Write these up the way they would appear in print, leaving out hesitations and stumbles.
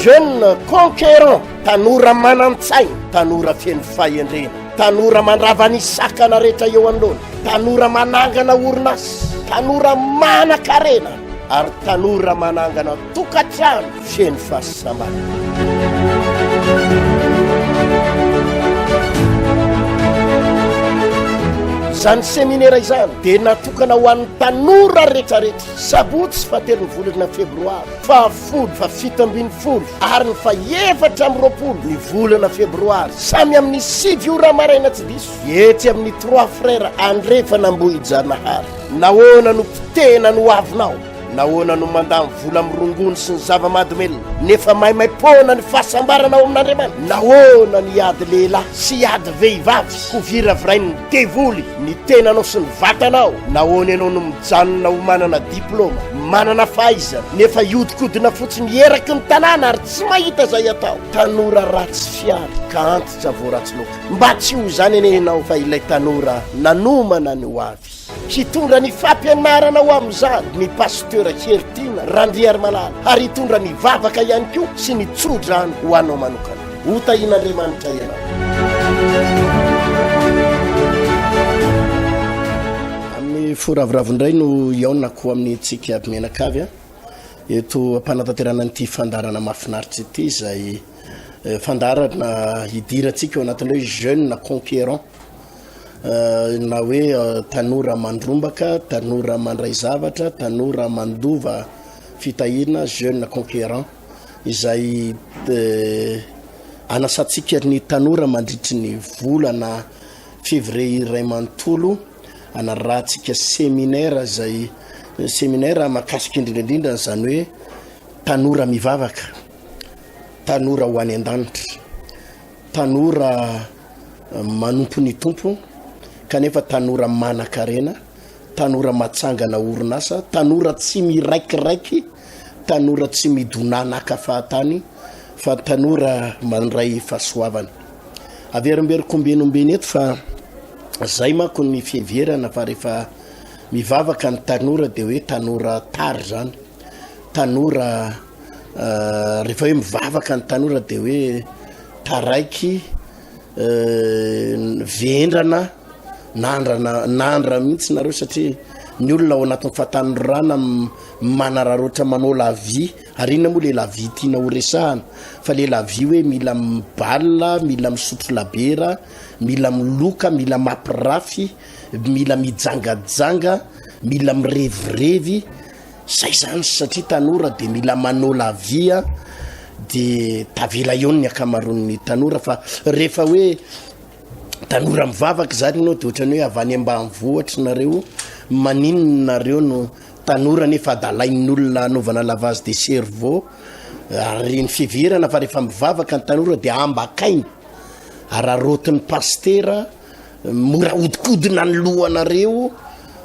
jeune conquérant, tanora manan-tsaina, tanora feno fahendrena, tanora mandravany sakana rehetra eo anoloana, tanora manangana orinasy, tanora manan-karena ary tanora manangana tokatrano feno fahasambarana. Zany seminaire izany dia natokana ho an'ny tanora rehetrarehetra sabotsy fahatelon'ny volana febroary, fahafolo, fafito-ambin'ny folo ary ny faefatra amby roapolo ny volana febroary, samy amin'ny 7 ora maraina tsy diso, etsy amin'ny 3 frères andrefa nambohijanahary. Nahoana no mpitena no avinao, nahoana no mandamy vola mirongony sy ny zava-mahadomelona, nefa maimai-pona ny fahasambaranao amin'Andriamanitra. Nahoana ny ady lehilahy sy ady vehivavy ho viravirainy ny devoly ny tenanao sy ny vatanao. Nahoana ianao no mijanona ho manana diplôma, manana fahaizana, nefa iodikodina fotsiny eraky ny tanàna ary tsy mahita zay atao. Tanora ratsy fiary ka antitra voaratsy loka. Mba tsy ho zany enenao fa ilay tanora nanomana ny ho avy, hitondra ny fampianarana ho amin'izany ny pasteur Hertina Randriary Malala, ary hitondra ny vavaka ihany koa sy ny tsodrany ho anao manokana. Ho tahin'Andriamanitra ianao. Amin'ny foraviravindray no iaonako amin'ny tsika menakavy eto ampanataterana an'ity fandarana mahafinaritra ity, izay fandarana hidirantsika ao anatin'ilay jeune conquérant, na hoe tanora mandrombaka, tanora mandray zavatra, tanora mandova fitahina, jeune conquérant, izay anasantsika ny tanora mandritry ny volana février iray manontolo anarahantsika séminaire, izay séminaire mahakasika indrindraindrindra zany hoe tanora mivavaka, tanora ho any an-danitra, tanora manompo ny tompo, kanefa tanora manan-karena, tanora matsangana orinasa, tanora tsy miraikiraiky, tanora tsy midonana akafahatany, fa tanora mandray fahasoavana. Averimberikombenombeny eto fa zay manko ny fieverana fa rehefa mivavaka ny tanora dia hoe tanora tary zany. Tanora rehefa hoe mivavaka ny tanora dia hoe taraiky vendrana nandra mihitsy nareo, satria ny olona ao anatin'ny fahatanorana manararoatra manao lavie, ary inona moa le lavie tiana ho resahana, fa le lavie hoe mila mibalina, mila misotro labera, mila miloka, mila mampirafy, mila mijangajanga, mila mirevirevy, zay zany. Satria tanora dia mila manao lavia, dia tavela eo ny akamaroan'ny tanora. Fa rehefa hoe tanora mivavaka zany ianao dia ohatrany hoe avany ambanivohitra nareo, maninona nareo no tanora nefa adalain'ny olona anaovana lavage de cerveau, ary ny fiverana fa rehefa mivavaka ny tanora dia ambakainy, ararotin'ny pastera, mora hodikodina ny lohanareo,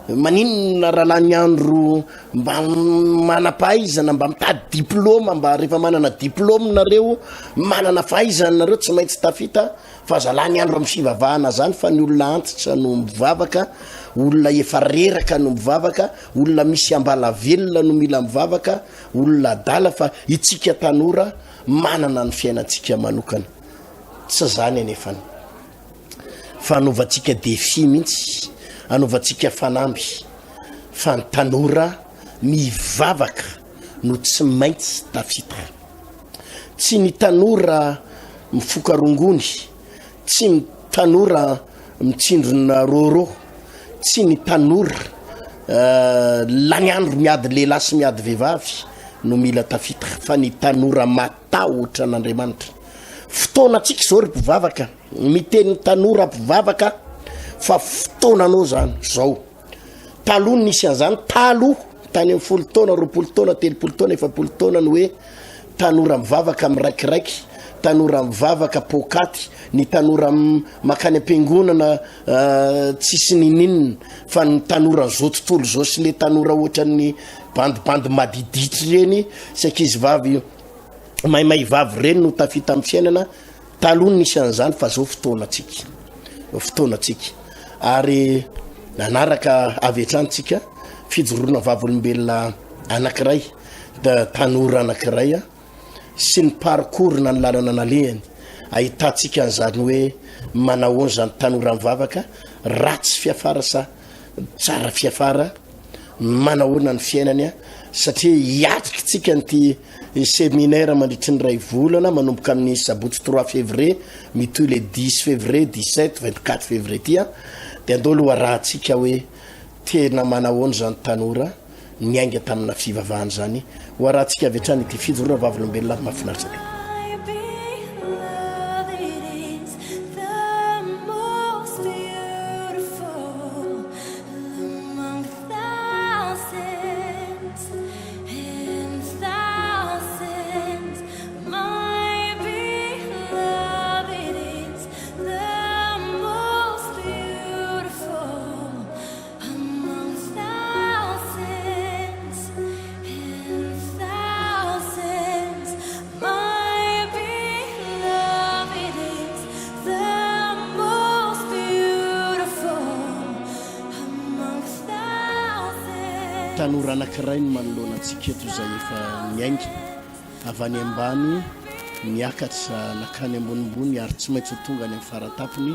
maninona rahalahy andro mba mana-pahaizana, mba mitady diplôma, mba rehefa manana diplôma nareo, manana fahaizana nareo, tsy maintsy tafita fa zalany andro amin'ny fivavahana zany. Fa ny olona antitra no mivavaka, olona efa reraka no mivavaka, olona misy ambala velona no mila mivavaka, olona adala. Fa itsika tanora manana ny fiainantsika manokana, tsy zany anefany fa anovantsika défi mihitsy, anovantsika fanamby, fa ny tanora mivavaka no tsy maintsy tafita. Tsy ny tanora mifokarongony, tsy ny tanora mitsindrona roro, tsy ny tanora lany andro miady lehilahy sy miady vehivavy no mila tafita, fa ny tanora matahotra an'Andriamanitra. Fotoana tsika zao ry mpivavaka, miteny tanora mpivavaka fa fotoananao zany zao. Taloha nisy an'izany, taloha tany amin'ny 10 taona, 20 taona, 30 taona, 40 taona, ny hoe tanora mivavaka miraikiraiky, tanora mivavaka pokaty, ny tanora makany am-piangonana tsisy nininina. Fa ny tanora zao tontolo zao sy le tanora ohatran'ny bandibandy madiditra reny, sy ankizy vavy maimay vavy reny no tafita amin'ny fiainana. Taloha nisy an'izany fa zao fotoanatsika, fotoanatsika. Ary nanaraka avy hatranytsika fijoroana vavolombelona anankiray, da tanora anankiray sy ny parcourna ny lalana nalehany ahitantsika an'izany hoe manahoany zany tanora mivavaka ratsy fiafara sa tsara fiafara manahoana ny fiainany a satria hiatrika tsika nyty séminaire mandritry ny ray volana manomboka amin'ny sabotsy 3 février mitoy le 10 février 17 24 février tia de andolo arahantsika hoe tena manahoany zany tanora miainga tamina fivavahany zany hoarahantsika avy hatrany ty fijorona vavolombelona mahafinaritra be tanora anankiray ny manoloana antsika eto zay efa miainga avy any ambany miakatra nakany ambonimbony ary tsy maintsy tonga any amin'ny faratapony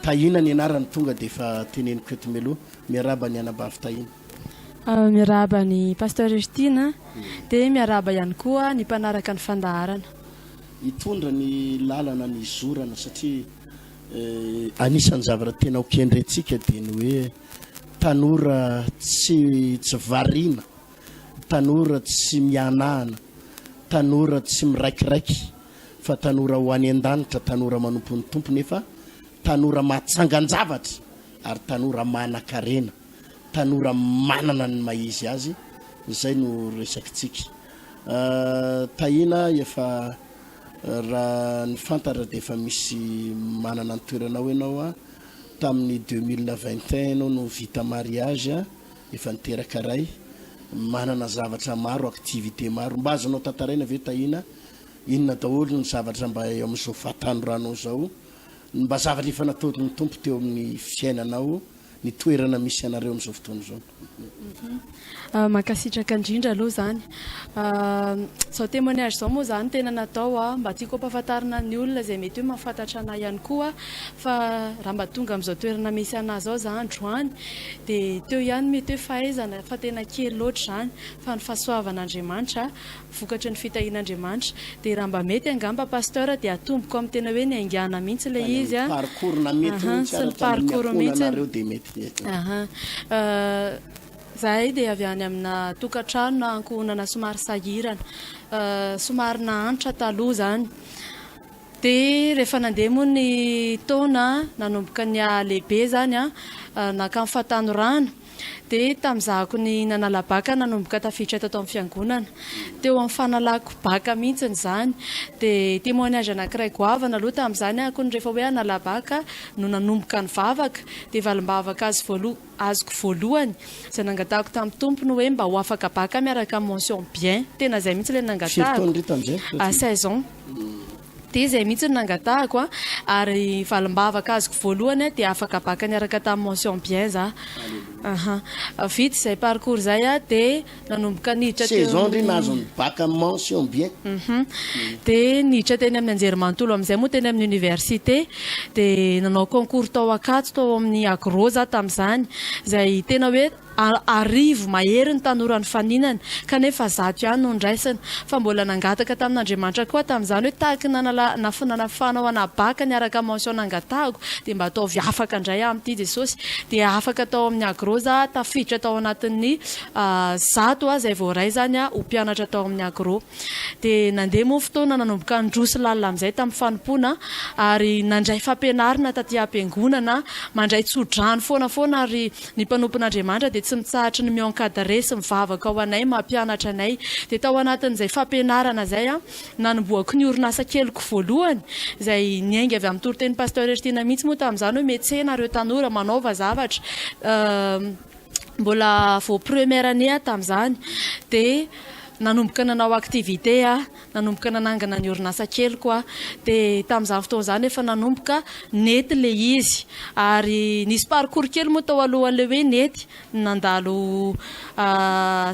tahina ny anarany tonga de efa teneniko eto meloha miaraba ny anabavy tahina miaraba ny pasteur Justina de miaraba ihany koa ny mpanaraka ny fandaharana hitondra ny lalana ny zorana satria anisan'ny zavatra tena okendrentsika de ny hoe tanora tsy variana tanora tsy mianahana tanora tsy miraikiraiky fa tanora ho any an-danitra tanora manompo ny tompo nefa tanora matsangan-javatra ary tanora manan-karena tanora manana ny maizy azy zay no resakitsika tahina efa raha ny fantatra de efa misy manana ny toeranao ianao a tamin'ny 2021 anao no vita mariage efa niteraka ray manana zavatra maro activité maro mba azonao tantaraina ve tahina inona daholo ny zavatra mba eo amin'izao fahatanoranao zao mba zavatra efa nataony tompo teo amin'ny fiainanao ny toerana misy anareo amin'izao fotoana zao makasitraka indrindra aloha zany zao témoignage zao moa zany tena natao mba tiako ampahafantarina ny olona zay mety hoe mahafantatra anay ihany koa fa raha mba tonga amin'izao toerana misy anay zao za androany de teo ihany mety hoe fahaizana fa tena kely loatra zany fa ny fahasoavan'Andriamanitra vokatry ny fitahian'Andriamanitra de raha mba mety angamba pasteur de atomboko amin'ny tena hoe ny aingana mihitsy le izy parcours na mety sy ny parcours mihitsy de mety zahay de avy any amina tokantrano na ankohonana somary sahirana somary nahanitra taloha zany de rehefa nandeha moa ny taona nanomboka ny lehibe zany naka amin'ny fahatanorana de tamizahako ny nanalabaka nanomboka tafiditra tato amin'ny fiangonana teo amin'ny fanalako baka mihitsiny zany de témoignage anankiray goavana aloha tam'izany ako ny rehefa hoe analabaka no nanomboka ny vavaka de valim-bavaka azoko voalohany zay nangatahako tamin'ny tompo no hoe mba ho afaka baka miaraka amin'ny mention bien tena zay mihitsy le nangatahako 16 ans de zay mihitsy ny nangatahako ary valim-bavaka azoko voalohany de afaka baka niaraka tamin'ny mention bien za vite zay parcours zay de nanomboka niditra saison ry nazo ny baka mention bien de niditra teny amin'ny anjerimanontolo amin'izay moa teny amin'ny université de nanao concours tao Akato tao amin'ny agro za tam'izany zay tena hoe arivo mahery ny tanora ny faninana kanefa zato ihany no ndraisana fa mbola nangataka tamin'Andriamanitra koa tam'izany hoe tahaka nanafanahy anabaka niaraka mention nangatahako de mba ataovy afaka indray amin'ity Jesosy de afaka tao amin'ny agro za tafiditra tao anatin'ny zato zay vao ray zany ho mpianatra tao amin'ny agro de nandeha moa fotoana nanomboka ndrosy lalina amin'izay tamin'ny fanompona ary nandray fampianarina taty am-piangonana mandray tsodrano foana ary ny mpanompon'Andriamanitra de tsy mitsahatra ny miencadré sy mivavaka ao anay mampianatra anay de tao anatin'izay fampianarana zay nanomboako ny orinasa keliko voalohany zay niainga avy amin'ny toroteny pasteur Justina mihitsy moa tam'izany hoe metsena reo tanora manaova zavatra mbola vao première année tam'izany de nanomboka nanao activité nanomboka nanangana ny orinasa kely koa dia tamin'izany fotoana izany efa nanomboka nety le izy ary nisy parcours kely moa tao alohan'le hoe nety nandalo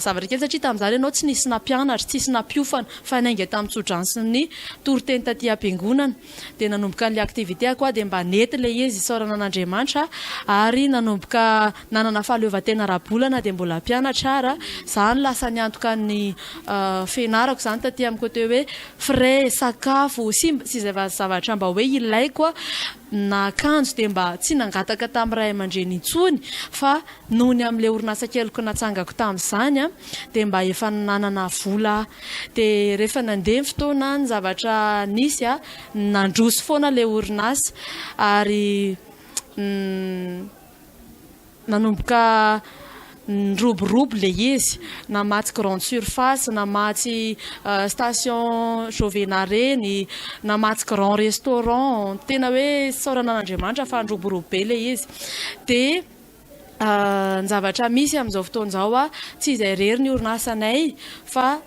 zavatra kely satria tamin'izany ianao tsy nisy nampianatra tsy nisy nampiofana fa nainga tamin'ny tsodransiny toroteny taty am-piangonana dia nanomboka n'le activité koa dia mba nety le izy isaorana an'Andriamanitra ary nanomboka nanana fahaleovan-tena ara-bolana dia mbola mpianatra ara izany lasa niantoka ny fianarako izany taty amin'ny côté hoe frais sakafo sy izay zavatra mba hoe ilaiko na akanjo dia mba tsy nangataka tamin'ny ray aman-dreny intsony fa noho ny amin'ilay orinasa keliko natsangako tamin'izany dia mba efa nanana vola dia rehefa nandeha ny fotoana ny zavatra nisy nandroso foana ilay orinasa ary nanomboka niroborobo le izy namatsy grande surface namatsy station Jovena reny namatsy grand restaurant tena hoe saorana an'Andriamanitra fa niroborobo be le izy dia ny zavatra misy amin'izao fotoana izao tsy izay rery ny orinasanay fa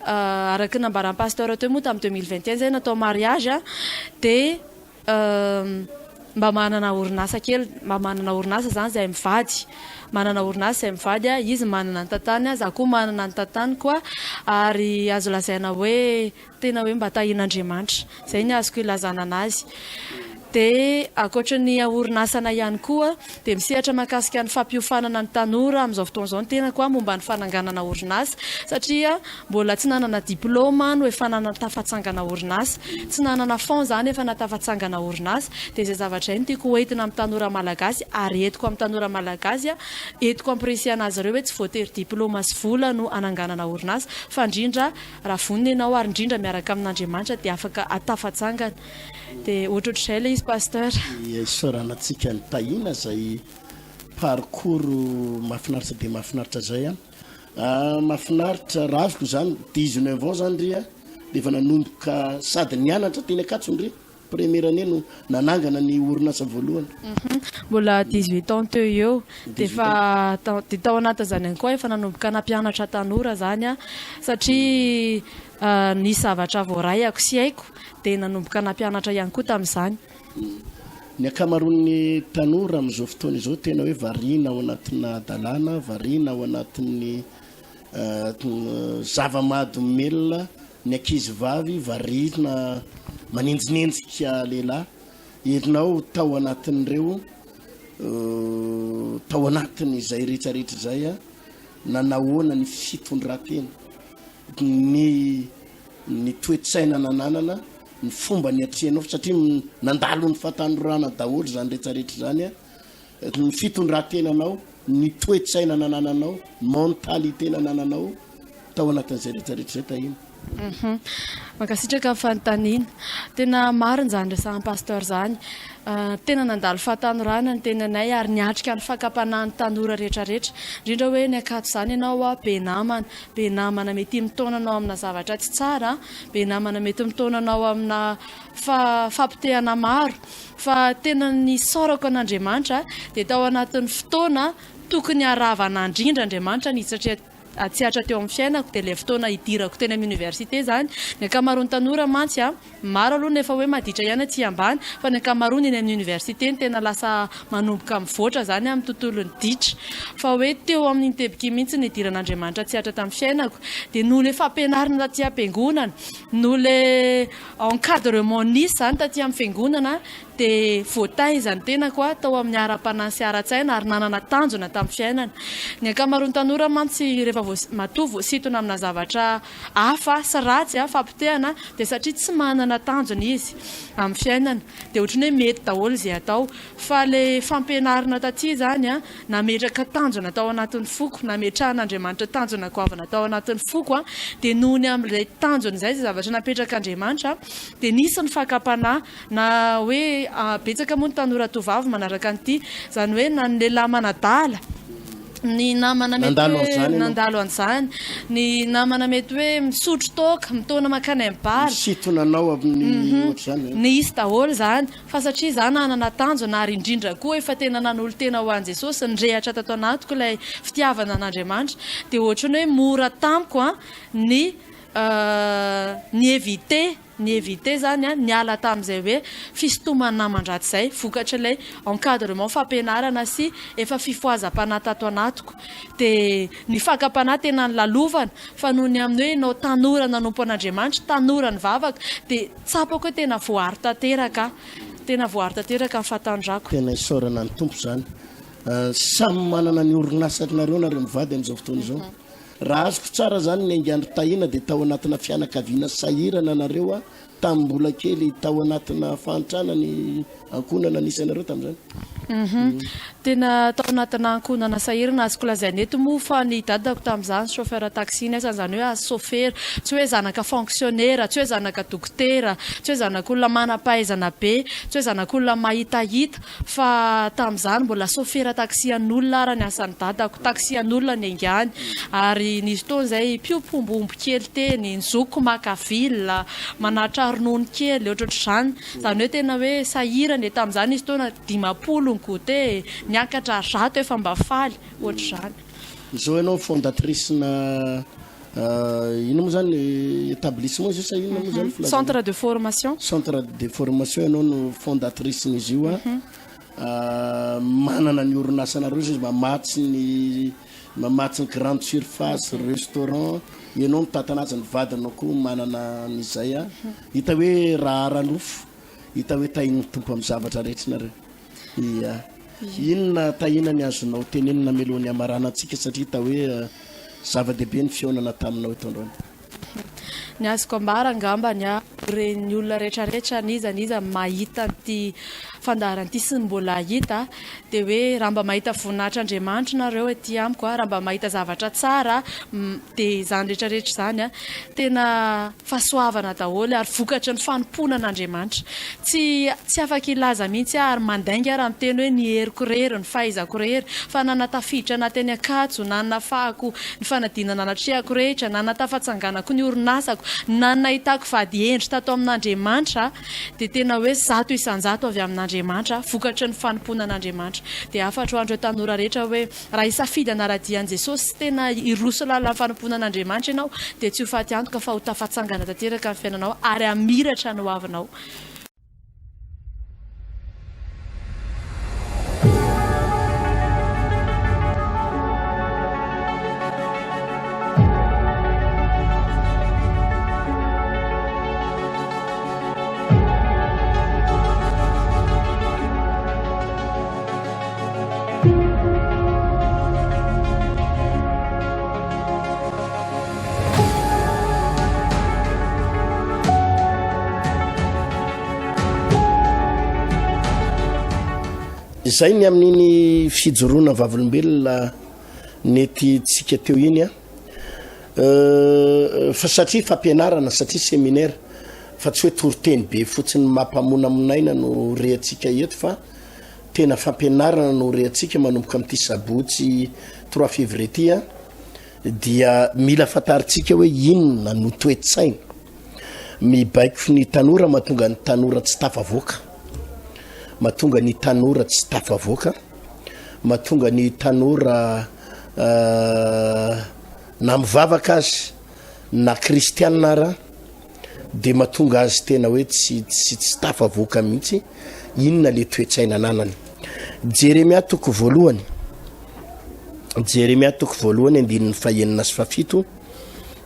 araka nambaran'ny pasteur teo moa tamin'ny 2021 zay natao mariage dia mba manana orinasa kely mba manana orinasa zany zay mivady manana orinasa zay mivady izy manana ny tantany za koa manana ny tantany koa ary azo lazaina hoe tena hoe mba tahian'Andriamanitra zay ny azoko ilazana anazy dia akoatran'ny orinasana ihany koa dia misehatra mahakasika ny fampiofanana ny tanora amin'izao fotoana izao ny tena koa momba ny fananganana orinasa satria mbola tsy nanana diplôma no efa nanana tafatsangana orinasa tsy nanana fond zany efa natafatsangana orinasa dia izay zavatra ny tiako hoentina amin'ny tanora malagasy ary entiko amin'ny tanora malagasy entiko ampirisihana azy ireo hoe tsy voatery diplôma sy vola no ananganana orinasa fa indrindra raha vonina ianao ary indrindra miaraka amin'Andriamanitra dia afaka atafatsangana dia ohatrohatr'izay ilay izy pasteur isaoranatsika ny tahina zay parcours mahafinaritra dia mahafinaritra zay mahafinaritra raviko zany 19 ans zany ry dia efa nanomboka sady nianatra teny akatsony ry première année no nanangana ny orinasa voalohany mbola 18 ans teo eo dia efa dia tao anaty zany ihany koa efa nanomboka nampianatra tanora zany satria ny zavatra voaray ako sy haiko dia nanomboka nampianatra ihany koa tamin'izany ny akamaroan'ny tanora amin'izao fotoana izao tena hoe variana ao anatina dalàna variana ao anatin'ny zava-mahadomelona ny ankizy vavy variana manenjinenjika lehilahy entinao tao anatin'ireo tao anatiny izay rehetrarehetra zay nanahoana ny fitondratena ny toetsaina nananana ny fomba ny atrehanao satria nandalo ny fahatanorana daholo zany rehetrarehetra zany ny fitondrantenanao ny toetsaina nanananao mentalité nanananao tao anatin'izay rehetrarehetra zay tahina makasitraka amin'ny fanontaniana tena mariny zany resahan'ny pasteur zany tena nandalo fahatanorana ny tenanay ary niatrika ny fakapanahan'ny tanora rehetrarehetra indrindra hoe ny akato zany ianao be namana mety mitaonanao amina zavatra tsy tsara be namana mety mitaonanao amina fampitehana maro fa tena ny saorako an'Andriamanitra dia tao anatin'ny fotoana tokony haravana indrindra Andriamanitra ny satria atsiatra teo amin'ny fiainako dia ilay fotoana hidirako teny amin'ny université zany ny ankamaroany tanora mantsy maro aloha nefa hoe maditra ihany aty ambany fa ny ankamaroany eny amin'ny université ny tena lasa manomboka mivoatra zany amin'ny tontolon'ny ditra fa hoe teo amin'ny tebiky mihitsy ny hidiran'Andriamanitra atsiatra tamin'ny fiainako dia noho le fampianarana taty am-piangonana noho le encadrement nisy zany taty amin'ny fiangonana dia voataizany tena koa tao amin'ny ara-panahy sy ara-tsaina ary nanana tanjona tamin'ny fiainana ny ankamaroany tanora mantsy rehefa matoa voasintona amina zavatra hafa sy ratsy fampitehana dia satria tsy manana tanjona izy amin'ny fiainana dia ohatrany hoe mety daholo izay atao fa le fampianarana taty zany nametraka tanjona tao anatin'ny foko nametrahan'Andriamanitra tanjona goavana tao anatin'ny foko dia noho ny amin'ilay tanjona izay zay zavatra napetraka Andriamanitra dia nisy ny fakapanahy na hoe betsaka moa ny tanora tovavy manaraka an'ity zany hoe na ny lehilahy manadala ny namana mety hoe nandalo an'izany ny namana mety hoe misotro toka mitaona makany amin'ny bary sitonanao amin'ny ohatr'izany ny isy daholo zany fa satria zany nanana tanjona ary indrindra koa efa tena nanolo tena ho an'i Jesosy nyrehatra tato anatiko ilay fitiavana an'Andriamanitra dia ohatrany hoe mora tamiko ny ny éviter zany a niala tamin'izay hoe fisotomana namandraty zay vokatra ilay encadrement fampianarana sy efa fifoazam-panahy tato anatiko dia ny fakam-panahy tena ny lalovana fa noho ny amin'ny hoe nao tanora nanompo an'Andriamanitra tanora ny vavaka dia tsapako hoe tena voary tanteraka ny fahatanjako tena isaorana ny tompo zany samy manana ny orinasanareo nareo mivady amin'izao fotoana izao raha azoko tsara zany ny angandro tahina dia tao anatina fianakaviana sahirana nareo a tamin'ny mbola kely tao anatina fahantrana ny ankonana nisy anareo tamin'izany tena tao anatina ankonana sahirana azoko lazaina eto moa fa ny dadako tamin'izany chauffeur taxi nesany zany hoe chauffeur tsy hoe zanaka fonctionnaire tsy hoe zanaka dokotera tsy hoe zanak'olona manam-pahaizana be tsy hoe zanak'olona mahitahita fa tamin'izany mbola chauffeur taxi an'olona ara ny asan'ny dadako taxi an'olona ny angany ary nisy fotoana zay mpiompombombo kely teny ny zoko makavilla manatra ronono kely ohatrohatr'izany zany hoe tena hoe sahirana tamin'izany nisy fotoana 50 gote niakatra 100 efa mba faly ohatr'izany izao ianao fondatrice na ino moa zany établissement izy sa ino moa zany centre de formation ianao no fondatrice n'izy io a manana ny orinasanareo izy mamatsy ny grande surface restaurant ianao mitatanazy ny vadinao koa manana n'izay a hita hoe raha aranofo hita hoe tahiny tompo amin'ny zavatra rehetrinareo inona tahina ny azonao tenenina melohany amarana antsika satria hita hoe zava-dehibe ny fionana taminao eto androany ny azoko ambara angamba ny ny olona rehetrarehetra niza mahita nyty fandaharan'ity sy ny mbola hita dia hoe raha mba mahita voninahitr'Andriamanitra nareo ety amiko raha mba mahita zavatra tsara dia zany rehetrarehetra zany a tena fahasoavana daholo ary vokatra ny fanomponan'Andriamanitra tsy afaka ilaza mihitsy ary mandainga raha miteny hoe ny heriko rery ny fahaizako rery fa nanatafiditra nateny akatso nanafahako ny fanadinana anatrehako rehetra nanatafatsanganako ny orinasako nanahitako vady endry tato amin'Andriamanitra dia tena hoe zato isanjato avy amin'Andriamanitra vokatra ny fanomponan'Andriamanitra dia afatra ho andro tanora rehetra hoe raha isafidy anaradian'i Jesosy tena iroso lalana fanomponan'Andriamanitra ianao dia tsy ho faty antoka fa ho tafatsangana tanteraka amin'ny fiainanao ary amiratra ny ho avinao izay ny amin'iny fijoroana vavolombelona nety tsika teo iny a fa satria fampianarana satria séminaire fa tsy hoe toroteny be fotsiny mampamonamonaina no rehatsika eto fa tena fampianarana no rehatsika manomboka amin'ity sabotsy 3 février ty a dia mila fantaritsika hoe inona no toe-tsaina mibaiko ny tanora mahatonga ny tanora tsy tafavoaka mahatonga ny tanora tsy tafavoaka mahatonga ny tanora na mivavaka azy na kristianina ara dia mahatonga azy tena hoe tsy tafavoaka mihitsy inona le toe-tsaina ananany Jeremia toko voalohany andininy fahenina sy fafito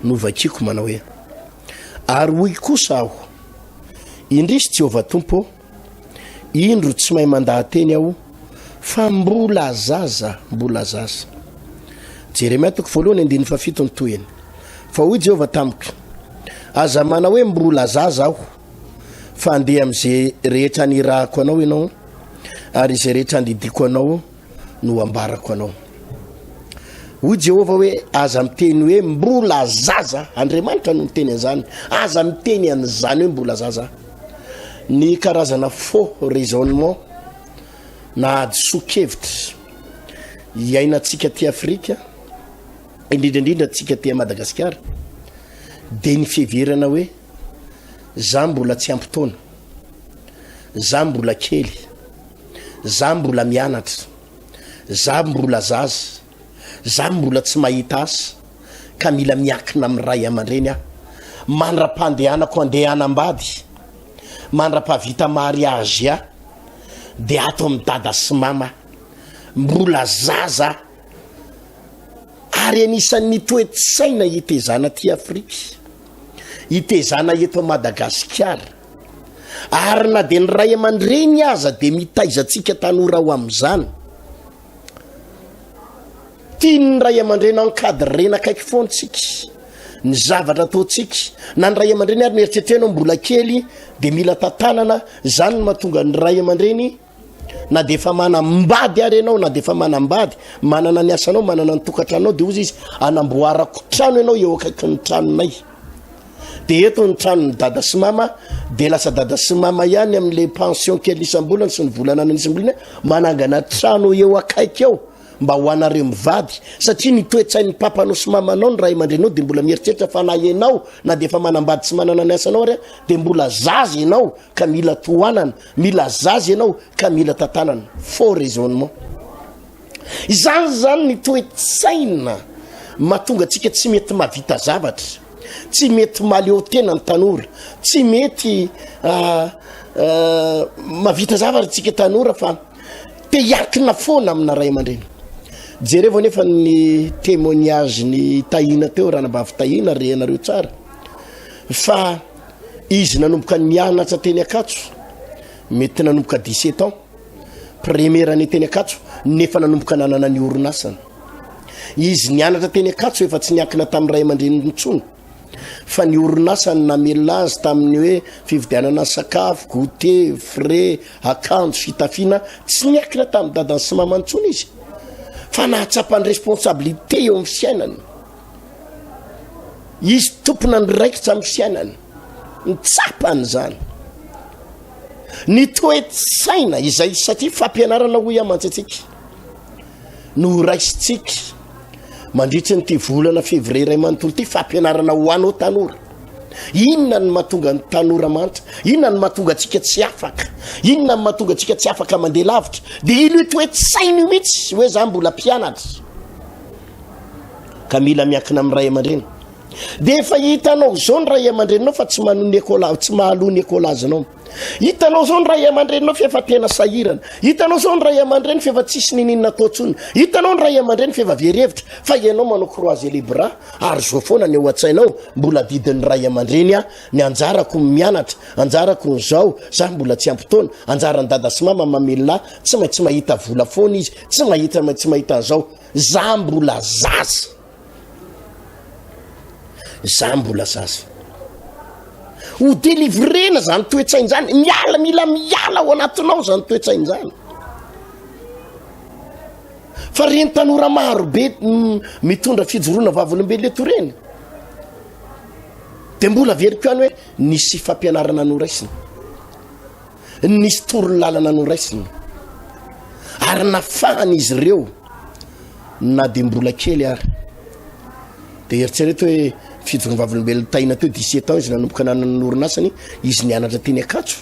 no vakiko manao hoe ary hoy kosa aho indrisy Jehova Tompo indro tsy mahay mandahateny aho fa mbola zaza Jeremia toko voalohany andininy fafito ny toyeny fa hoy Jehova tamiko aza mana hoe mbola zaza aho fa andeha amin'izay rehetra nirahako anao ianao ary izay rehetra andidiko anao no ambarako anao hoy Jehova hoe aza miteny hoe mbola zaza Andriamanitra no miteny an'izany aza miteny an'izany hoe mbola zaza ny karazana faux raisonnement na adisokevitra iainantsika ty Afrika indrindra tsika ty Madagasikara dia ny fiheverana hoe za mbola tsy ampy-taona za mbola kely za mbola mianatra za mbola zaza za mbola tsy mahita asa ka mila miakina amin'ny ray aman-dreny aho mandra-pandehanako andehanam-bady mandra-pavita mariage a de ato amin'ny dada sy mama mbola zaza ary anisan'ny toetsaina hitezana ty Afrika hitezana eto Madagasikara ary na de ny ray aman-dreny aza de mitaizantsika tanora ho am'izany tiany ray aman-dreny encadrena akaiky fontsika ny zavatra ataotsika na ny ray aman-dreny ary mieritrerena mbola kely de mila tatanana zany mahatonga ny ray aman-dreny na de efa manambady ary ianao na de efa manambady manana ny asanao manana ny tokantranao de ozy izy anamboarako trano ianao eo akaiky ny tranonay de eto ny tranony dada sy mama de lasa dada sy mama ihany amin'le pension kely isam-bolana sy ny volana anisam-bolana manangana trano eo akaiky eo mba ho anareo mivady satria nitoetsain'ny papanao sy mamanao ny ray aman-drenao de mbola mieritreritra fa na ianao na de efa manambady sy manana ny asanao ary de mbola zaza ianao ka mila tohanana mila zaza ianao ka mila tatanana faux raisonnement zany nitoetsaina mahatonga atsika tsy mety mavita zavatra tsy mety maleo tena ny tanora tsy mety mavita zavatra tsika tanora fa te hiakina foana amina ray aman-dreny jereo nefa ny témoignage ny tahina teo raha nambavy tahina rehanareo tsara fa izy nanomboka nianatra teny Akatso mety nanomboka 17 ans première ny teny Akatso nefa nanomboka nanana ny orinasana izy nianatra teny Akatso efa tsy niakina tamin'ny ray aman-dreny nitsony fa ny orinasany namela azy tamin'ny hoe fividianana sakafo goûter frais akanjo fitafiana tsy niakina tamin'ny dadany sy mamantsony izy fa nahatsapany responsabilité eo amin'ny fiainany izy tompona ny raikitra amin'ny fiainany nitsapany zany ny toetsaina izay satria fampianarana ho iamantsy atsika no raisitsika mandritra nyty volana février ray manontolo ty fampianarana ho anao tanora inona ny mahatonga ny tanora mantra inona ny mahatonga atsika tsy afaka inona ny mahatonga atsika tsy afaka mandeha lavitra de ilo toetsaina io mihitsy hoe za mbola mpianatra ka mila miankina amin'ny ray aman-dreny de efa hitanao zao ny ray aman-drenynao fa tsy manony école tsy mahalony école azanao hitanao zao ny ray aman-drenynao fa efa tena sahirana hitanao zao ny ray aman-dreny fa efa tsisy nininona ataotsony hitanao ny ray aman-dreny fa efa verevitra fa ianao manao croiser les bras ary zao foana ny eo an-tsainao mbola didin'ny ray aman-dreny a ny anjarako mianatra anjarako ny zao za mbola tsy ampitoana anjarany dada sy mama mamelona tsy maintsy mahita vola foana izy tsy mahita an'zao za mbola zaza za mbola zaza ho délivrena zany toetsainy zany mila miala ao anatinao zany toetsainy zany fa reny tanora marobe mitondra fijoroana vavolombelona eto reny de mbola veriko ihany hoe nisy fampianarana noraisina nisy torolalana noraisina ary nafahany izy ireo na de mbola kely ary de eritsereto hoe fijoroana vavolombelona tahina teo 17 ans izy nanomboka nananorinasany izy nianatra teny Akatso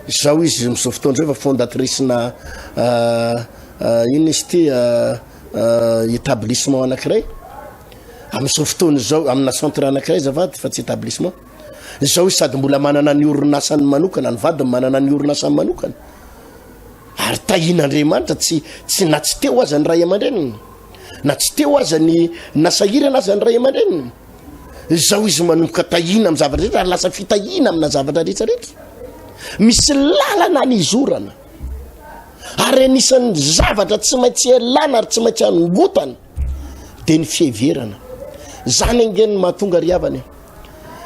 zao izy misao fotoandreo efa fondatrice na ino izy ty établissement anankiray amin'izao fotoana zao amina centre anankiray zavady fa tsy établissement zao izy sady mbola manana ny orinasany manokana ny vadiny manana ny orinasany manokana ary tahin'Andriamanitra tsy na tsy teo aza ny ray aman-dreniny na tsy teo aza ny nasahirana aza ny ray aman-dreniny zao izy manomboka tahina amin'ny zavatra rehetra ary lasa fitahina amina zavatra rehetrarehetra misy lalana ny izorana ary anisan'ny zavatra tsy maintsy elana ary tsy maintsy anongotana de ny fieverana zany angeny mahatonga ry havany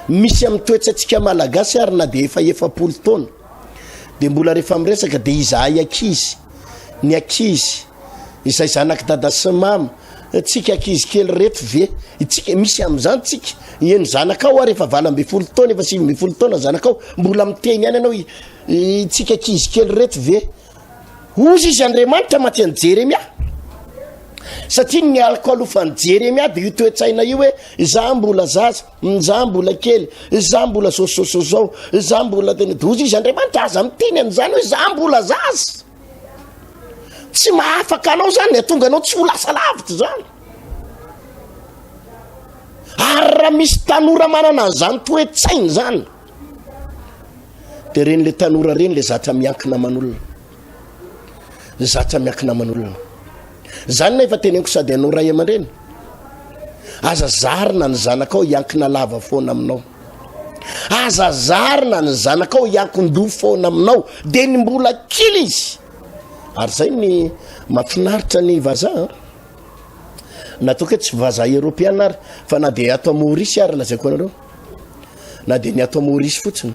misy amin'ny toetsantsika malagasy ary na de efa 70 taona de mbola rehefa miresaka de izahay akizy ny akizy izay zanaky dada sy mama tsika akizy kely reto ve itsika misy am'izany tsika eny zanakao ary efa 20 taona efa 20 taona zanakao mbola miteny ihany ianao itsika akizy kely reto ve ozy izy Andriamanitra maty any Jeremia satria ny alcool fa ny Jeremia de io toetsaina io hoe za mbola zaza za mbola kely za mbola sososo zao za mbola tena ozy izy Andriamanitra aza miteny an'izany hoe za mbola zaza tsy mahafaka anao zany tonga anao tsy ho lasa lavitra zany ary raha misy tanora manana an'izany toe-tsainy zany de reny le tanora reny le zatra miankina aman'olona zany na efa teneniko sady anao ray aman-dreny aza zarina ny zanakao hiankina lava foana aminao, aza zarina ny zanakao hiankin-do foana aminao de ny mbola kily izy. Ary zay ny mafinaritra ny vazaha natoka tsy vazaha européen ary fa na de ato Maurice ary lazaiko anareo na de ny ato Maurice fotsiny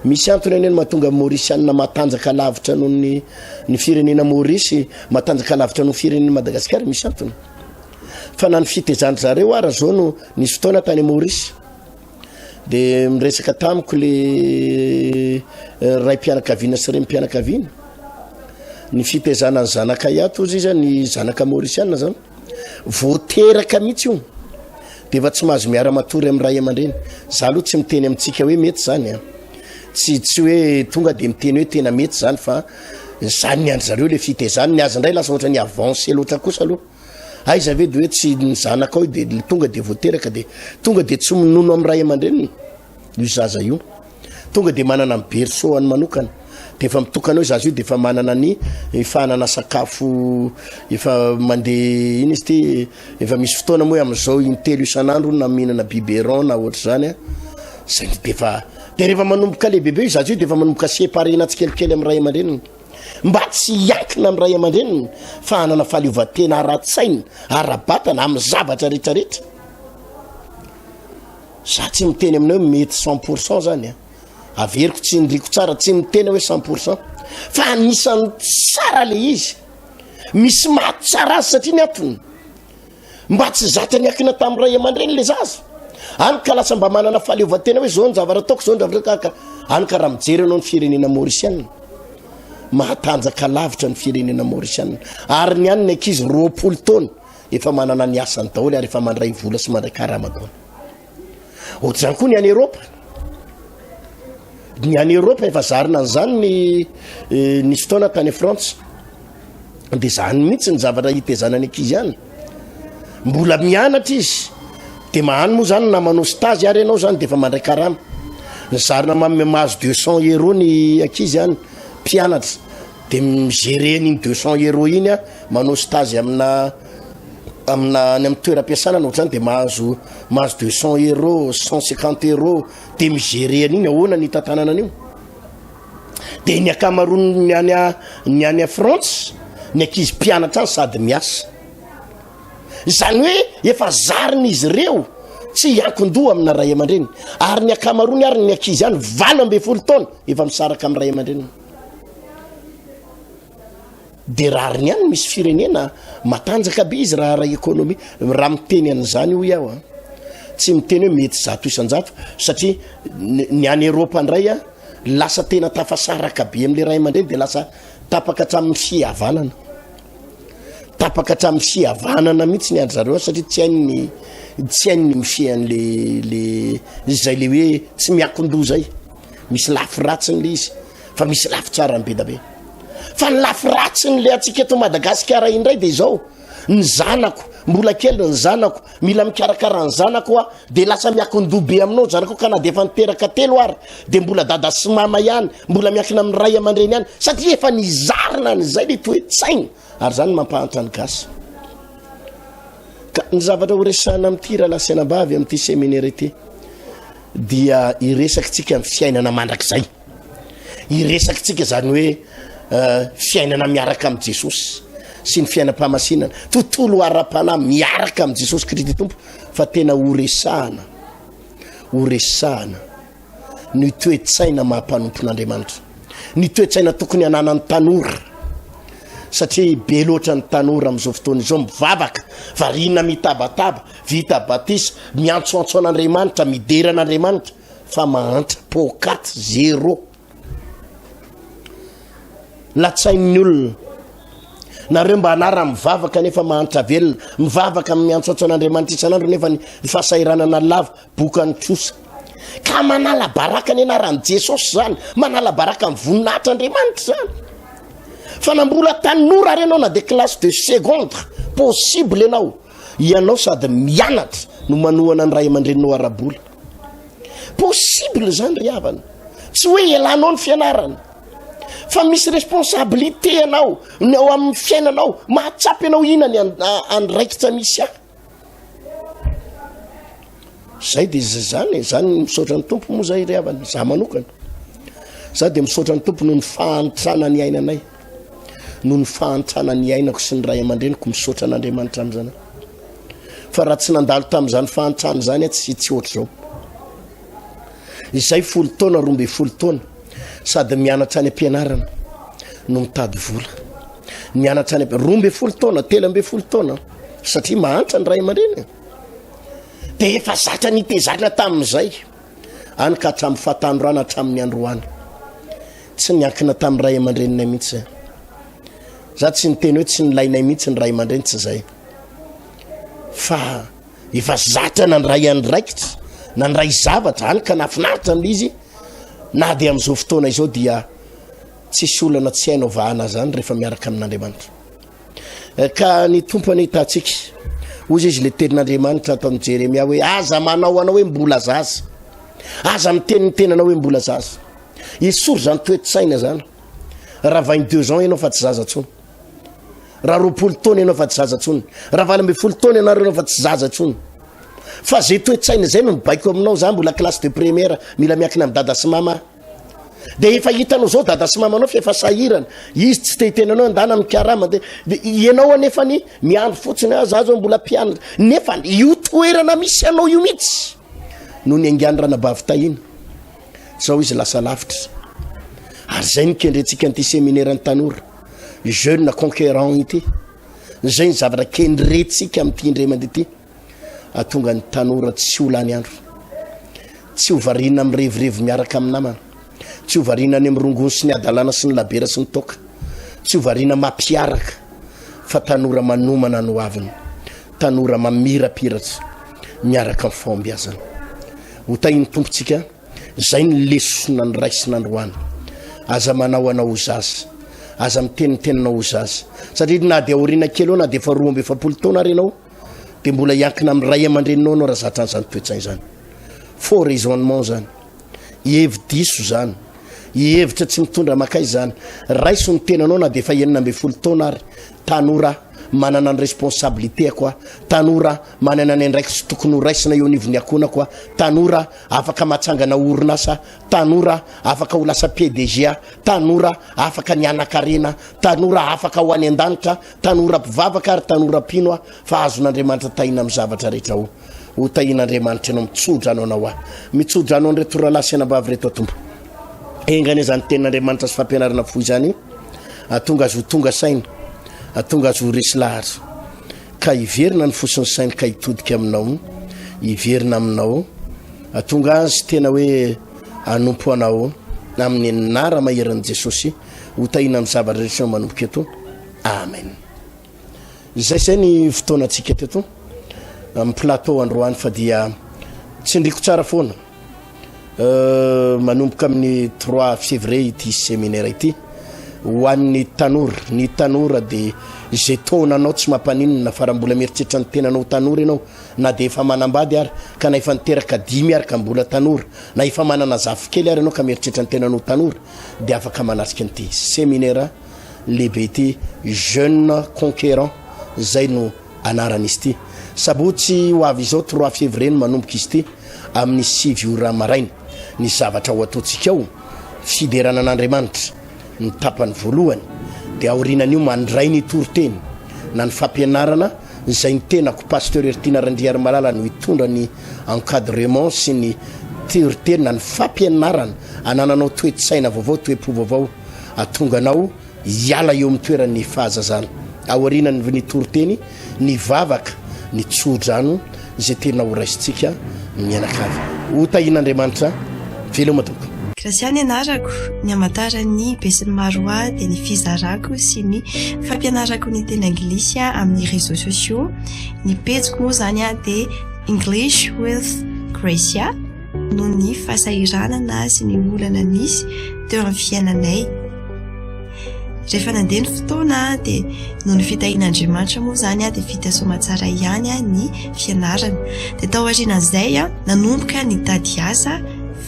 misy antony eneny mahatonga Mauricianina matanjaka lavitra noho ny firenena Maurice matanjaka lavitra noho firenena Madagasikara misy antony fa na ny fitezany zareo ara zao no nisy fotoana tany Maurice de miresaka tamiko le ray mpianakaviana sy ray mpianakaviana ny fitezana ny zanaka iato izy zany zanaka Mauricianina zany voateraka mihitsy io de efa tsy mahazo miara matory amin'ny ray aman-dreny za aloha tsy miteny amintsika hoe mety zany tsy hoe tonga de miteny hoe tena mety zany fa zany ny andry zareo le fitezany ny azy indray lasa ohatra ny avance loatra kosa aloha aiza ve de hoe tsy ny zanakao de tonga de voateraka de tonga de tsy minono amin'ny ray aman-dreny io zaza io tonga de manana ny berceau any manokana de efa mitokana hoe zaza io de efa manana ny fanana sakafo efa mandeha iny izy ty efa misy fotoana moa am'izao intelo isan'andro na mihinana biberon na ohatra zany zay de efa de rehefa manomboka le bebe io zaza io de efa manomboka séparena tsikelikely amin'ny ray aman-dreniny mba tsy hiankina amin'ny ray aman-dreniny fa hanana fahaleovan-tena ara-tsaina ara-batana amin'ny zavatra rehetrarehetra. Za tsy miteny aminao hoe mety 100% zany averiko tsy ndriko tsara tsy miteny hoe 100% fa anisany tsara le izy misy mahatsara azy satria ny atony mba tsy zatra niankina tamin'ny ray aman-dreny le zaza any ka lasa mba manana fahaleovan-tena hoe zao ny zavatra ataoko zao ny zavatra kaka any ka raha mijery anao ny firenena Mauricianina mahatanjaka lavitra ny firenena Mauricianina ary ny any ny ankizy 20 taona efa manana ny asany daholo ary efa mandray vola sy mandray karama-doana ohatr'izany koa ny any Europe efa zarina an'izany nisy fotoana tany France de zany mihitsy ny zavatra hitezana ny ankizy ihany mbola mianatra izy de mahany moa zany na manao stage ary ianao zany de efa mandray karama zarina mahazo 200 euro ny ankizy ihany mpianatra de migereny 200 euro iny manao stage amina ny amin'ny toeram-piasana ohatrany de mahazo 200 euro 150 euro de migereny iny ahoana ny tantanana an'io de ny akamaroany ny any France ny ankizy mpianatra any sady miasa zany hoe efa zarina izy ireo tsy hiankon-doha amina ray aman-dreny ary ny akamaroany ary ny ankizy any 20 taona efa misaraka amin'ny ray aman-dreny de raha ny any misy firenena matanjaka be izy raha ekonomia raha miteny an'izany io iaho tsy miteny hoe mety zato isan-jato satria ny any Europe ndray lasa tena tafasaraka be amin'le ray aman-dreny de lasa tapaka hatramin'ny fihavanana mihitsy ny andry zareo satria tsy hainy mifian'le zay le hoe tsy miankon-doha zay misy lafy ratsiny le izy fa misy lafy tsara ny be da be fa ny lafy ratsiny le atsika eto Madagasikara indray de zao ny zanako mbola kely ny zanako mila mikarakara ny zanako de lasa miankon-doha be aminao zanako ka na de efa niteraka telo ary de mbola dada sy mama ihany mbola miankina amin'ny ray aman-dreny ihany satria efa nizarina nyzay le toe-tsaina ary zany mampahatra ny gasy ka ny zavatra horesahana amin'ity raha lasianambavy amin'ity séminaire ity dia iresakitsika amin'ny fiainana mandrakizay iresakitsika zany hoe fiainana miaraka amin'i Jesosy sy ny fiainam-pamasinana tontolo ara-panahy miaraka amin'i Jesosy Kristy tompo fa tena horesahana ny toe-tsaina mahampanompon'Andriamanitra ny toe-tsaina tokony hananany tanora satria be loatra ny tanora amin'izao fotoana izao mivavaka variana mitabataba vita batisa miantsoantso an'Andriamanitra mideran'Andriamanitra fa mahantra pokat 0 latsain'ny olona nareo mba anara mivavaka nefa mahantra velona mivavaka miantsoantso an'Andriamanitra isan'andro nefa ny fahasahiranana lava bokany trosa ka manala baraka ny anaran'i Jesosy zany manala baraka ny voninahitr'Andriamanitra zany fa nambola tanora renao na de classe de seconde possible ianao sady mianatra no manohana ny ray aman-dreninao arabola possible zany ry havana tsy hoe elanao ny fianarana fa misy responsabilité anao ny ao amin'ny fiainanao mahatsapy anao inany andraikitra misy zay de zany misaotra ny tompo moa zay ry havana za manokana za de misaotra ny tompo noho ny fahantrana ny ainanay noho ny fahantrana ny ainako sy ny ray aman-dreniko misaotra an'Andriamanitra am'zany fa raha tsy nandalo tam'zany fahantrana zany tsy ohatr' zao izay 10 taona 12 taona sady mianatra any am-pianarana no mitady vola mianatra any 12 taona 13 taona satria mahantra ny ray aman-dreny de efa zatra nitezatra tamin'izay any ka hatramin'ny fahatandroana hatramin'ny androany tsy niankina tamin'ny ray aman-drenina mihitsy za tsy niteny hoe tsy nilainay mihitsy ny ray aman-dreny tsy zay fa efa zatra nandray andraikitra nandray zavatra any ka nafinaritra amin'izy na de am'izao fotoana izao dia tsisy olana tsy hainao vahana zany rehefa miaraka amin'Andriamanitra ka ny tompony hitantsika ozy izy le tenin'Andriamanitra atao amin'ny Jeremia hoe aza manao anao hoe mbola zaza aza miteny ny tenanao hoe mbola zaza isory zany toe-tsaina zany raha 22 ans ianao fa tsy zaza tsony raha 20 taona ianao fa tsy zaza tsony raha 20 taona ianao fa tsy zaza tsony fa zay toe-tsaina zay no mibaiko aminao za mbola classe de première mila miakina amin'ny dada sy mama de efa hitanao zao dada sy mamanao fa efa sahirana izy tsy tehitenanao andana amin'ny karama de ianao anefa ny miandro fotsiny za zao mbola mpianatra nefa io toerana misy anao io mihitsy no ny angiany ranabavy-tahiny zao izy lasa lavitra ary zay nikendrentsika an'ity séminaire ny tanora jeune conquérant ity zay ny zavatra kendrentsika amin'ity indremande ity atonga ny tanora tsy olany andro tsy hovarina mirevirevy miaraka amin'ny namana tsy hovarina any am'rongony sy ny adalana sy ny labera sy ny toka tsy hovarina mampiaraka fa tanora manomana no aviny tanora mamirapiratra miaraka amin'ny fahombiazana ho tahiny tompontsika zay ny lesona ny ray sy nandroany aza manao anao zaza aza mitenitenanao ho zaza satria na de aorina kely ao na de efa 17 taona renao de mbola iankina amin'ny ray aman-dreninao anao raha zatra an'izany toetsainy zany faux raisonnement zany ihevy-diso zany ihevitra tsy mitondra makay zany raiso ny tenanao na de efa 19 taona ary tanora manana ny responsabilité koa tanora manana ny andraiky tsy tokony ho raisina eo anivony akona koa tanora afaka matsangana orinasa tanora afaka ho lasa PDG tanora afaka ny anakarena tanora afaka ho any an-danitra tanora mpivavaka ary tanora pino fa azon'Andriamanitra tahina amin'ny zavatra rehetra ho tahin'Andriamanitra ianao mitsodrano anao mitsodrano an'ireto ralasy anabavy reto atombo engany zany tenin'Andriamanitra sy fampianarana foy zany atonga azy ho tonga saina atonga azy ho resy lahatra ka iverina ny fosiny sainy ka hitodika aminao iverina aminao atonga azy tena hoe anompo anao amin'ny anara maheran'i Jesosy ho tahina amin'ny zavatra rehetra manomboka eto amen zay ny fotoanantsika teto amin'ny plateau androany fa dia tsindriko tsara foana manomboka amin'ny 3 février ity séminaire ity ho an'ny tanora de zay taonanao tsy mampaninona fa raha mbola mieritreritra ny tenanao tanora ianao na de efa manambady ary ka na efa niteraka 10 ary ka mbola tanora na efa manana zafokely ary ianao ka mieritreritra ny tenanao tanora de afaka manatrika an'ity séminaire lehibe ity jeune conquérant zay no anaran'izy ity sabotsy ho avy izao 3 février no manomboka izy ity amin'ny 6 ora maraina ny zavatra ho ataontsika ao fiderana an'Andriamanitra ny tapany voalohany de aorinan'io mandray ny toroteny na ny fampianarana zay ny tenako pasteur Ertina Randriary Malala no hitondra ny encadrement sy ny toroteny na ny fampianarana anananao toe-tsaina vaovao toe-po vaovao atonganao hiala eo amin'ny toeran'ny fahazazana aorinany ny toroteny ny vavaka ny tsodrano zay tena ho raisitsika mianakavy ho tahin'Andriamanitra veloma tompo Grasiany anarako ny amantarany besin'ny maroa dia ny fizarako sy ny fampianarako ny teny anglisy amin'ny réseaux sociaux ny pejiko moa zany dia English with Gracia no ny fahasahiranana sy ny olana nisy teo amin'ny fiainanay rehefa nandeha ny fotoana dia noho ny fitahian'Andriamanitra moa zany dia fitasoama tsara ihany ny fianarana. Dia tao aorian'izay nanomboka ny tady asa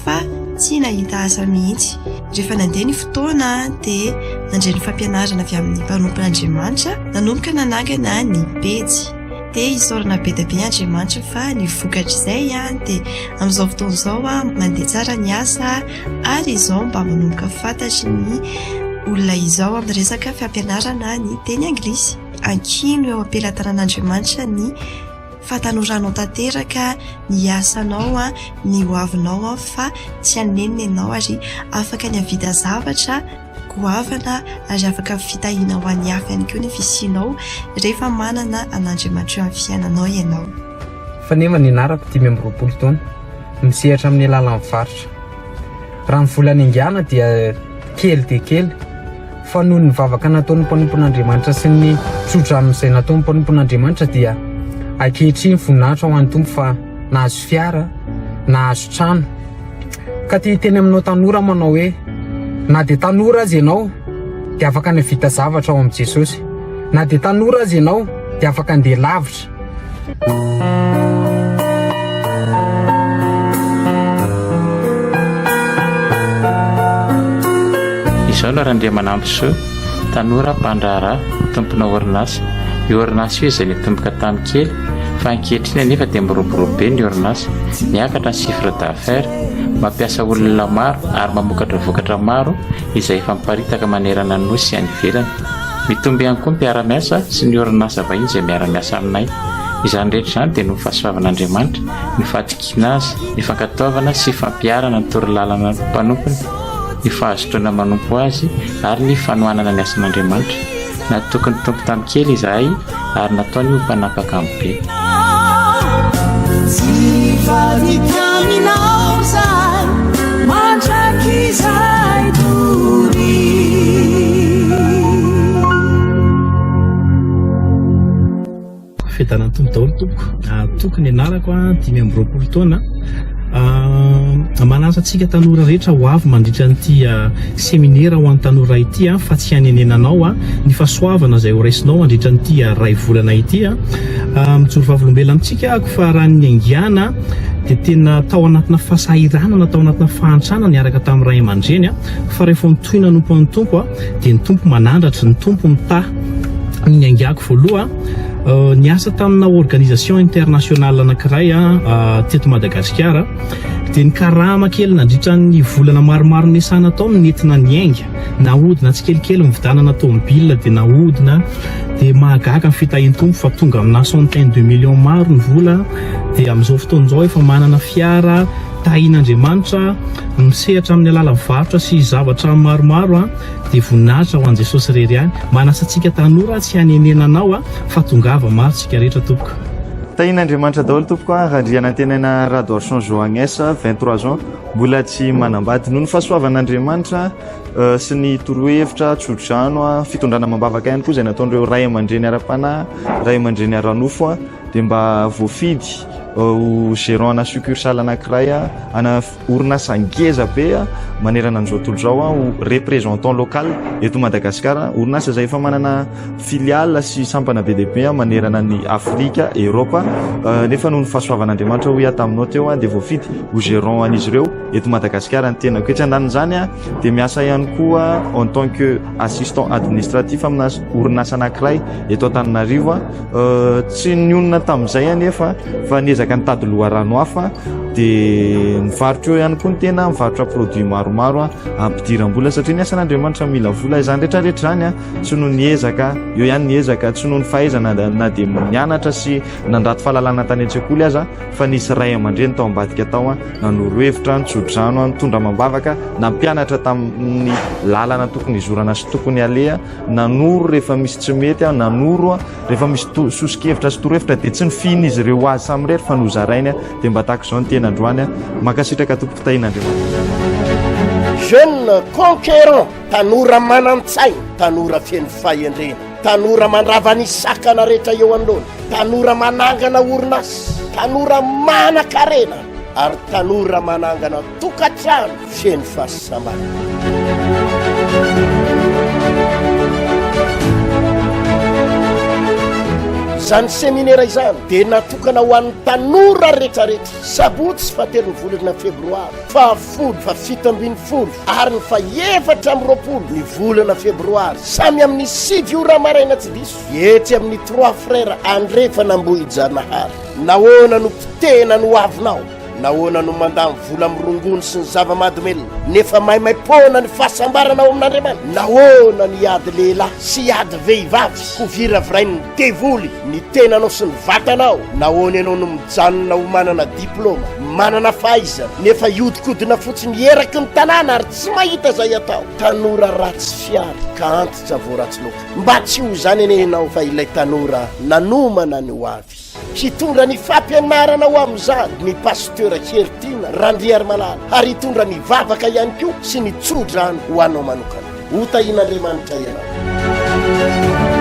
fa tsy nahita asa mihitsy. Rehefa nandeha ny fotoana dia nandray ny fampianarana avy amin'ny mpanompon'Andriamanitra, nanomboka nanangana ny pejy. Dia isaorana be dia be Andriamanitra fa ny vokatra izay dia amin'izao fotoana izao mandeha tsara ny asa ary izao mba manomboka fantatry ny olona izao amin'ny resaka fampianarana ny teny anglisy. Ankino eo ampelatanan'Andriamanitra ny fatanoranao tanteraka ny asanao ny hoavinao fa tsy anenina ianao ary afaka ny havita zavatra goavana ary afaka fitahiana ho an'ny hafa ihany koa ny fisianao rehefa manana an'Andriamanitra eo amin'ny fiainanao ianao. Fa nefa ny anarako 5 taona misehatra amin'ny alalan'ny varotra. Raha ny volany ingana dia kely dia kely fa noho ny vavaka nataon'ny mpanompon'Andriamanitra sy ny tsodrano izay nataon'ny mpanompon'Andriamanitra dia ankehitriny voninahitra ho an'ny tompo fa nahazo fiara, nahazo trano. Ka teny aminao tanora manao hoe na dia tanora azy ianao dia afaka navita zavatra ao amin'i Jesosy. Na dia tanora azy ianao dia afaka andeha lavitra. Izao no Randria manampy soa tanora mpandraharaha tompona orinasa. Io orinasa io izay nitomboka tamin'ny kely fa ankehitriny anefa dia miroborobe ny orinasa, miakatra ny chiffre d'affaires, mampiasa olona maro ary mamokatra vokatra maro izay efa miparitaka manerana ny nosy sy any ivelany. Mitombo ihany koa ny mpiara-miasa sy ny orinasa vahiny izay miara-miasa aminay. Izany rehetra izany dia no fahasoavan'Andriamanitra, ny fahatokiana azy, ny fankataovana sy fampiarana ny torolalana mpanompony, ny fahazotoana manompo azy ary ny fanohanana ny asan'Andriamanitra. Natokony tompo tamin'ny kely izahay ary nataony ho mpanapaka amin'ny be. Fetanan-tompo daholo tompoko. Tokony anarako 5 taona. Manasa antsika tanora rehetra ho avy mandritra n'ity seminaire ho an'ny tanora ity fa tsy hanenenanao ny fahasoavana izay ho raisinao mandritra n'ity ray volana ity. Mijoro vavolombelona amintsika ako fa raha ny angiana dia tena tao anatina fahasahiranana, tao anatina fahantrana niaraka tamin'ny ray aman-dreny fa rehefa mitohina nompo ny tompo dia ny tompo manandratra, ny tompo mitaha. Ny angiako voaloha niasa tamina organisation internationale anankiray teto Madagasikara dia ny karama kely nandritra ny volana maromaro niasana tao nentina ny ainga, nahodina tsikelikely mividanana tomobile dia nahodina dia mahagaga ny fitahian'ny tompo fa tonga amina 62 millions maro ny vola. Dia amin'izao fotoana izao efa manana fiara, tahian'Andriamanitra, misehatra amin'ny alalan'ny varotra sy zavatra maromaro dia voninahitra ho an'i Jesosy rery ihany. Manasa antsika tanora tsy hanenenanao fa tongava maro tsika rehetra tompoko. Tahian'Andriamanitra daholo tompoko Randriana tenena Radoarson Joagnes 23 ans, mbola tsy manambady noho ny fahasoavan'Andriamanitra sy ny torohevitra tsodrano fitondrana mambavaka ihany koa izay nataon'ireo ray aman-dreny ara-panahy, ray aman-dreny ara-nofo dia mba voafidy ho gérant ana succursale anankiray ana orinasa ngeza be manerana an'izao tontolo izao ho représentant local eto Madagasikara. Orinasa izay efa manana filiale sy sampana be dia be manerana ny Afrika, Europa. Nefa noho ny fahasoavan'Andriamanitra ho ia taminao teo dia voafidy ho gérant an'izy ireo eto Madagasikara ny tena koetsy andanin'izany dia miasa ihany koa en tant que assistant administratif amina orinasa anankiray eto Antananarivo. Tsy nionona tamin'izay anefa fa niezaka nitady loharano hafa dia mivarotra eo ihany koa ny tena mivarotra produit maromaro ampidiram-bola satria ny asan'Andriamanitra mila vola. Izany rehetrarehetra izany tsy noho niezaka eo ihany niezaka, tsy noho ny fahaizana na dia mianatra sy nandrato fahalalana tany an-tsekoly aza fa nisy ray aman-dreny tao ambadika tao nanoro-hevitra nitsodrano nitondra mambavaka nampianatra tamin'ny lalana tokony izorana sy tokony aleha, nanoro rehefa misy tsy mety nanoro rehefa misy sosikevitra sy torohevitra dia tsy nifiny izy ireo azy samy rehetra fa nozarainy dia mba tahaka izao ny tena androany makasitraka tompoko tahian'Andriamanitra. Jeune conquérant, tanora manan-tsaina, tanora feno fahendrena, tanora mandrava ny sakana rehetra eo anoloana, tanora manangana orinasa, tanora manan-karena ary tanora manangana tokantrano feno fahasambarana. izany seminera izany dia natokana ho an'ny tanora rehetrarehetra sabotsy sy fahatelon'ny volana febroary, fahafolo, fa7 ary ny fa7 amby 20 ny volana febroary, samy amin'ny 7 ora maraina tsy diso, etsy amin'ny 3 frère andrefa nambohijanahary. Nahoana no mpitena no avinao, nahoana no mandamy vola mirongony sy ny zava-mahadomelona, nefa maimay-pona ny fahasambaranao amin'Andriamanitra. Nahoana ny ady lehilahy sy ady vehivavy ho viravirainy ny devoly ny tenanao sy ny vatanao. Nahoana ianao no mijanona ho manana diplôma, manana fahaizana, nefa iodikodina fotsiny eraky ny tanàna ary tsy mahita zay atao. Tanora ratsy fiara ka antitra voaratsy loka. Mba tsy ho zany enenao fa ilay tanora nanomana ny ho avy. Hitondra ny fampianarana ho amin'izany ny pasteur Kertina Randriary Malala, ary hitondra ny vavaka ihany koa sy ny tsodrano ho anao manokana. Ho tahin'Andriamanitra ianao.